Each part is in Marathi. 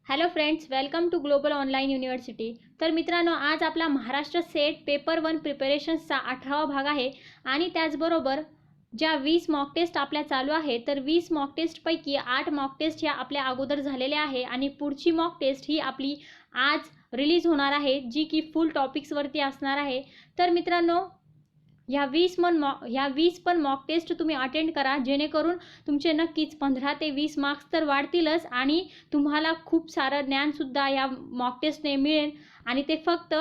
Hello friends, welcome to global online university. तर मित्रांनो, आज आपला महाराष्ट्र सेट पेपर 1 प्रिपरेशन्सचा 18वा भाग आहे. आणि त्याचबरोबर ज्या 20 मॉक टेस्ट आपल्या चालू आहे, तर 20 मॉक टेस्टपैकी 8 मॉक टेस्ट ह्या आपल्या अगोदर झालेल्या आहे आणि पुढची मॉक टेस्ट ही आपली आज रिलीज होणार आहे, जी की फुल टॉपिक्सवरती असणार आहे. तर मित्रांनो, ह्या 20 पण मॉक टेस्ट तुम्ही अटेंड करा, जेणेकरून तुमचे नक्कीच 15 ते 20 मार्क्स तर वाढतीलच आणि तुम्हाला खूप सारं ज्ञानसुद्धा या मॉक टेस्टने मिळेल. आणि ते फक्त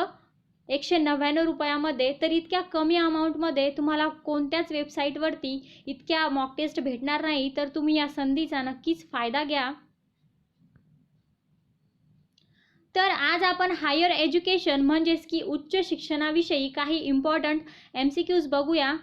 199 रुपयामध्ये. तर इतक्या कमी अमाऊंटमध्ये तुम्हाला कोणत्याच वेबसाईटवरती इतक्या मॉक टेस्ट भेटणार नाही. तर तुम्ही या संधीचा नक्कीच फायदा घ्या. तर आज आपण हायर एज्युकेशन म्हणजेच की उच्च शिक्षणाविषयी काही इम्पॉर्टंट MCQs बघूया.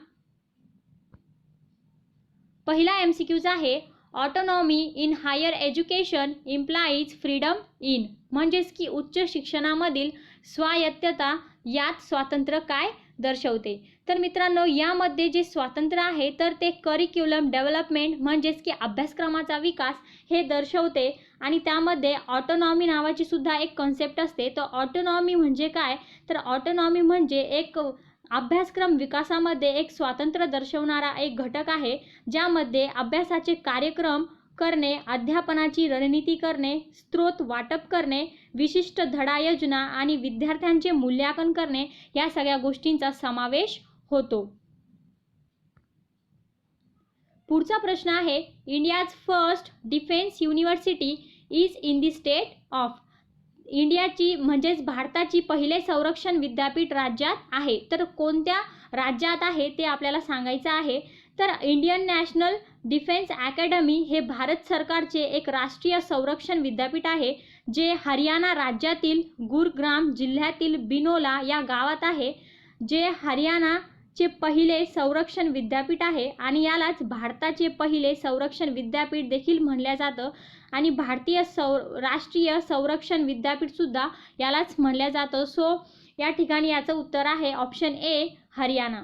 पहिला MCQज आहे, autonomy in higher education implies freedom in, म्हणजेच की उच्च शिक्षणामधील स्वायत्तता यात स्वातंत्र्य काय दर्शवते. तर मित्रांनो, यामध्ये जे स्वातंत्र्य आहे तर ते करिक्युलम डेव्हलपमेंट म्हणजेच की अभ्यासक्रमाचा विकास हे दर्शवते. आणि त्यामध्ये ऑटोनॉमी नावाची सुद्धा एक कॉन्सेप्ट असते. तर ऑटोनॉमी म्हणजे काय, तर ऑटोनॉमी म्हणजे एक अभ्यासक्रम विकासामध्ये एक स्वातंत्र्य दर्शवणारा एक घटक आहे, ज्यामध्ये अभ्यासाचे कार्यक्रम करणे, अध्यापनाची रणनीती करणे, स्त्रोत वाटप करणे, विशिष्ट धडा योजना आणि विद्यार्थ्यांचे मूल्यांकन करणे या सगळ्या गोष्टींचा समावेश होतो. पुढचा प्रश्न आहे, India's first defence university is in the state of. इंडियाची म्हणजेच भारताची पहिले संरक्षण विद्यापीठ राज्यात आहे. तर कोणत्या राज्यात आहे ते आपल्याला सांगायचं आहे. तर इंडियन नॅशनल डिफेन्स अकॅडमी हे भारत सरकारचे एक राष्ट्रीय संरक्षण विद्यापीठ आहे, जे हरियाणा राज्यातील गुरुग्राम जिल्ह्यातील बिनोला या गावात आहे, जे हरियाणाचे पहिले संरक्षण विद्यापीठ आहे. आणि यालाच भारताचे पहिले संरक्षण विद्यापीठ देखील म्हणलं जातं. आणि भारतीय राष्ट्रीय संरक्षण विद्यापीठसुद्धा यालाच म्हणलं जातं. सो या ठिकाणी याचं उत्तर आहे ऑप्शन ए, हरियाणा.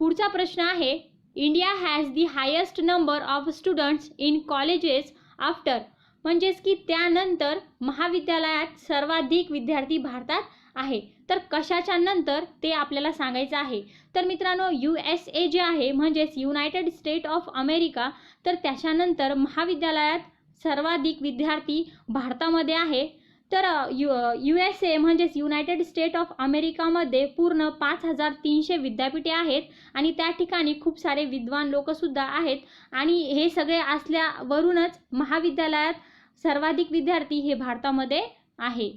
पुढचा प्रश्न आहे, India has the highest number of students in colleges after, म्हणजेच की त्यानंतर महाविद्यालयात सर्वाधिक विद्यार्थी भारतात आहे. तर कशाच्या नंतर ते आपल्याला सांगायचं आहे. तर मित्रांनो, USA जे आहे म्हणजेच युनायटेड स्टेट ऑफ अमेरिका, तर त्याच्यानंतर महाविद्यालयात सर्वाधिक विद्यार्थी भारतामध्ये आहे. तर USA म्हणजेच युनायटेड स्टेट ऑफ अमेरिकामध्ये पूर्ण 5300 विद्यापीठे आहेत आणि त्या ठिकाणी खूप सारे विद्वान लोकसुद्धा आहेत. आणि हे सगळे असल्यावरूनच महाविद्यालयात सर्वाधिक विद्यार्थी हे भारतामध्ये आहे.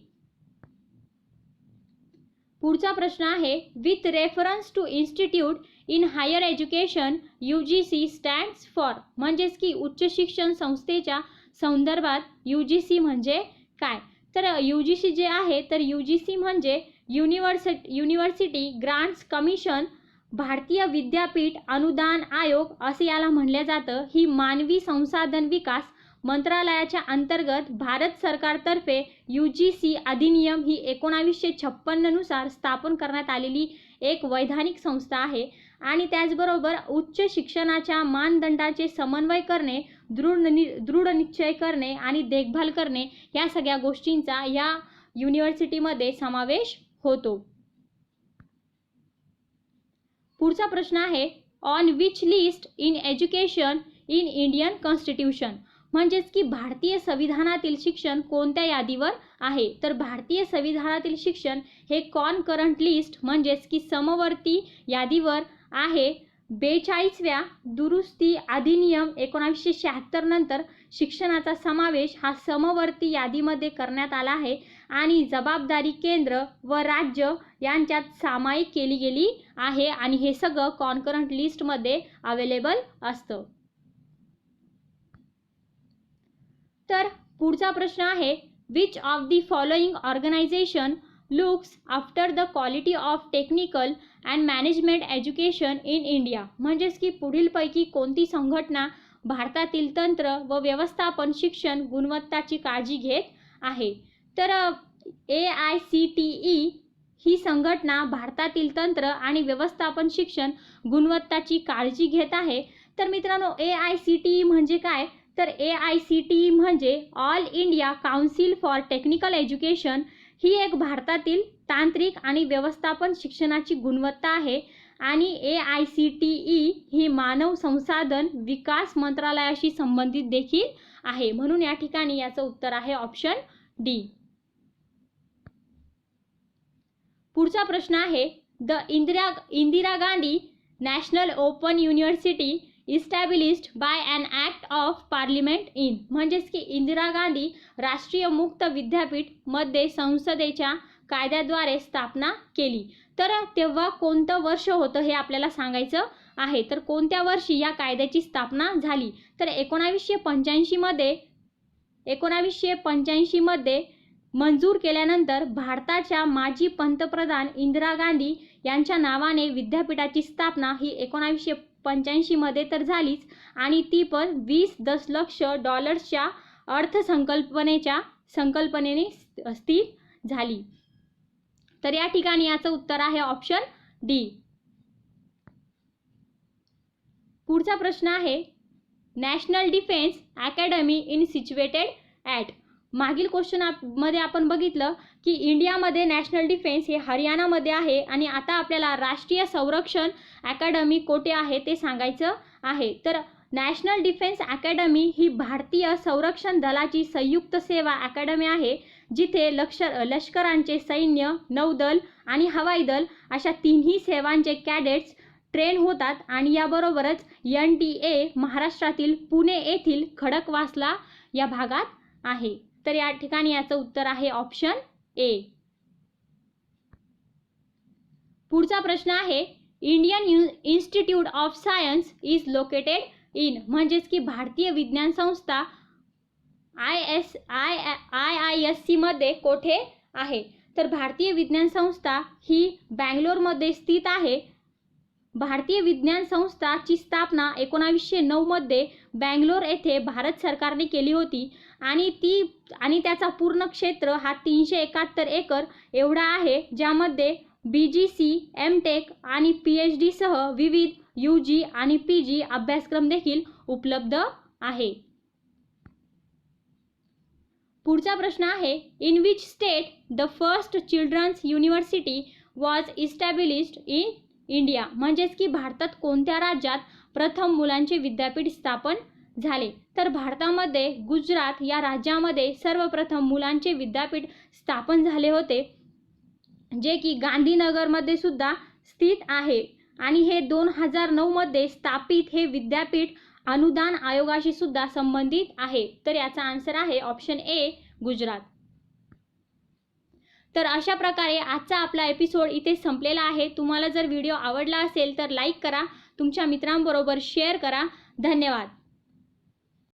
पुढचा प्रश्न आहे, with reference to institute in higher education UGC stands for, म्हणजेच की उच्च शिक्षण संस्थेच्या संदर्भात UGC म्हणजे काय. तर UGC जे आहे, तर UGC म्हणजे युनिव्हर्सिटी ग्रांट्स कमिशन, भारतीय विद्यापीठ अनुदान आयोग असे याला म्हणले जातं. ही मानवी संसाधन विकास मंत्रालयाच्या अंतर्गत भारत सरकारतर्फे UGC अधिनियम ही 1956 नुसार स्थापन करण्यात आलेली एक वैधानिक संस्था आहे. आणि त्याचबरोबर उच्च शिक्षणाच्या मानदंडाचे समन्वय करणे, दृढ निश्चय करणे आणि देखभाल करणे या सगळ्या गोष्टींचा या युनिव्हर्सिटीमध्ये समावेश होतो. पुढचा प्रश्न आहे, on which list in education in Indian constitution, म्हणजेच की भारतीय संविधानातील शिक्षण कोणत्या यादीवर आहे. तर भारतीय संविधानातील शिक्षण हे कॉनकरंट लिस्ट म्हणजेच की समवर्ती यादीवर आहे. 42व्या दुरुस्ती अधिनियम 1976 नंतर शिक्षणाचा समावेश हा समवर्ती यादीमध्ये करण्यात आला आहे आणि जबाबदारी केंद्र व राज्य यांच्यात सामायिक केली गेली आहे. आणि हे सगळं कॉनकरंट लिस्टमध्ये अवेलेबल असतं. तर पुढचा प्रश्न आहे, which of the following organisation looks after the quality of technical and management education in India, म्हणजेच की पुढीलपैकी कोणती संघटना भारतातील तंत्र व व्यवस्थापन शिक्षण गुणवत्ताची काळजी घेत आहे. तर AICTE ही संघटना भारतातील तंत्र आणि व्यवस्थापन शिक्षण गुणवत्ताची काळजी घेत आहे. तर मित्रांनो, AICTE म्हणजे काय, तर AICTE म्हणजे all India council for technical education ही एक भारतातील तांत्रिक आणि व्यवस्थापन शिक्षणाची गुणवत्ता आहे आणि AICTE ही मानव संसाधन विकास मंत्रालयाशी संबंधित देखील आहे. म्हणून या ठिकाणी याचं उत्तर आहे ऑप्शन डी. पुढचा प्रश्न आहे the Indira Gandhi National Open University established by an act of parliament in म्हणजेच की इंदिरा गांधी राष्ट्रीय मुक्त विद्यापीठ मध्ये संसदेच्या कायद्याद्वारे स्थापना केली. तर तेव्हा कोणतं वर्ष होतं हे आपल्याला सांगायचं आहे. तर कोणत्या वर्षी या कायद्याची स्थापना झाली तर 1985 मध्ये मंजूर केल्यानंतर भारताच्या माजी पंतप्रधान इंदिरा गांधी यांच्या नावाने विद्यापीठाची स्थापना ही 1985 मध्ये तर झालीच आणि ती पण 20 दशलक्ष डॉलर्सच्या संकल्पनेने स्थिर झाली. तर या ठिकाणी याचं उत्तर आहे ऑप्शन डी. पुढचा प्रश्न आहे national defence academy in situated at. मागील क्वेश्चन मध्ये आपण बघितलं की इंडियामध्ये नॅशनल डिफेन्स हे हरियाणामध्ये आहे आणि आता आपल्याला राष्ट्रीय संरक्षण अकॅडमी कोठे आहे ते सांगायचं आहे. तर नॅशनल डिफेन्स अकॅडमी ही भारतीय संरक्षण दलाची संयुक्त सेवा अकॅडमी आहे जिथे लष्करांचे सैन्य, नौदल आणि हवाई दल अशा तिन्ही सेवांचे कॅडेट्स ट्रेन होतात आणि याबरोबरच NDA महाराष्ट्रातील पुणे येथील खडकवासला या भागात आहे. तर या ठिकाणी याचं उत्तर आहे ऑप्शन ए. पुढचा प्रश्न आहे Indian institute of science is located in म्हणजेच की भारतीय विज्ञान संस्था IISc मध्ये कोठे आहे. तर भारतीय विज्ञान संस्था ही बँगलोरमध्ये स्थित आहे. भारतीय विज्ञान संस्थाची स्थापना 1909 मध्ये बँगलोर येथे भारत सरकारने केली होती आणि त्याचा पूर्ण क्षेत्र हा 371 एकर एवढा आहे ज्यामध्ये BGC, MTech आणि PhD सह विविध UG आणि PG अभ्यासक्रम देखील उपलब्ध आहे. पुढचा प्रश्न आहे in which state the first children's university was established in India म्हणजेच की भारतात कोणत्या राज्यात प्रथम मुलांचे विद्यापीठ स्थापन झाले. तर भारतामध्ये गुजरात या राज्यामध्ये सर्वप्रथम मुलांचे विद्यापीठ स्थापन झाले होते जे की गांधीनगरमध्ये सुद्धा स्थित आहे आणि हे 2009 मध्ये स्थापित हे विद्यापीठ अनुदान आयोगाशी सुद्धा संबंधित आहे. तर याचा आन्सर आहे ऑप्शन ए गुजरात. तर अशा प्रकारे आजचा आपला एपिसोड इथे संपलेला आहे. तुम्हाला जर व्हिडिओ आवडला असेल तर लाईक करा, तुमच्या मित्रांबरोबर शेअर करा. धन्यवाद.